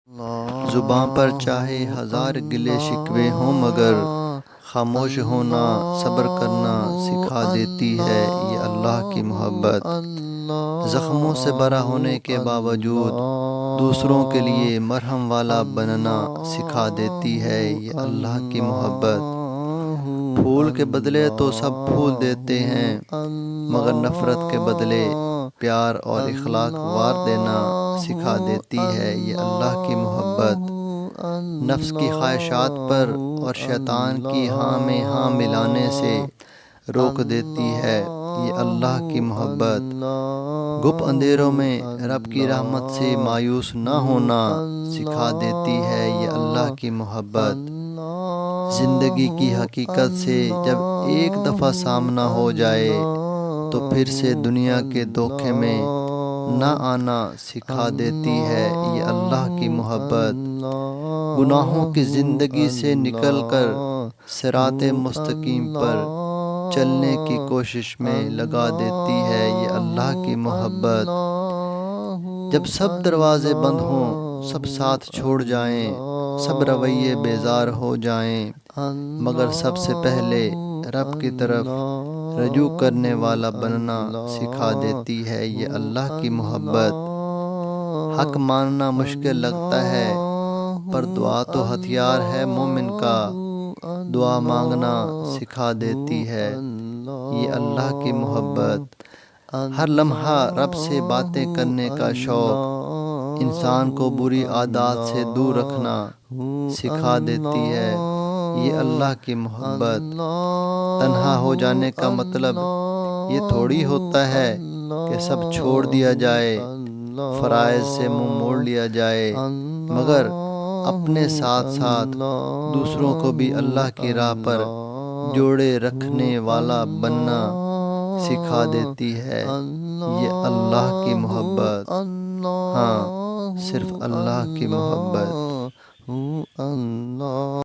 زباں پر چاہے ہزار گلے شکوے ہوں مگر خاموش ہونا صبر کرنا سکھا دیتی ہے یہ اللہ کی محبت۔ زخموں سے بھرا ہونے کے باوجود دوسروں کے لیے مرہم والا بننا سکھا دیتی ہے یہ اللہ کی محبت۔ پھول کے بدلے تو سب پھول دیتے ہیں مگر نفرت کے بدلے پیار اور اخلاق وار دینا سکھا دیتی ہے یہ اللہ کی محبت۔ نفس کی خواہشات پر اور شیطان کی ہاں میں ہاں ملانے سے روک دیتی ہے یہ اللہ کی محبت۔ گپ اندھیروں میں رب کی رحمت سے مایوس نہ ہونا سکھا دیتی ہے یہ اللہ کی محبت۔ زندگی کی حقیقت سے جب ایک دفعہ سامنا ہو جائے تو پھر سے دنیا کے دھوکے میں نہ آنا سکھا دیتی ہے یہ اللہ کی محبت۔ گناہوں کی زندگی سے نکل کر صراط مستقیم پر چلنے کی کوشش میں لگا دیتی ہے یہ اللہ کی محبت۔ جب سب دروازے بند ہوں سب ساتھ چھوڑ جائیں سب رویے بیزار ہو جائیں مگر سب سے پہلے رب کی طرف رجوع کرنے والا بننا سکھا دیتی ہے یہ اللہ کی محبت۔ حق ماننا مشکل لگتا ہے پر دعا تو ہتھیار ہے مومن کا، دعا مانگنا سکھا دیتی ہے یہ اللہ کی محبت۔ ہر لمحہ رب سے باتیں کرنے کا شوق انسان کو بری عادات سے دور رکھنا سکھا دیتی ہے یہ اللہ کی محبت۔ تنہا ہو جانے کا مطلب یہ تھوڑی ہوتا ہے کہ سب چھوڑ دیا جائے فرائض سے منہ موڑ لیا جائے مگر اپنے ساتھ ساتھ دوسروں کو بھی اللہ کی راہ پر جوڑے رکھنے والا بننا سکھا دیتی ہے یہ اللہ کی محبت۔ ہاں صرف اللہ کی محبت۔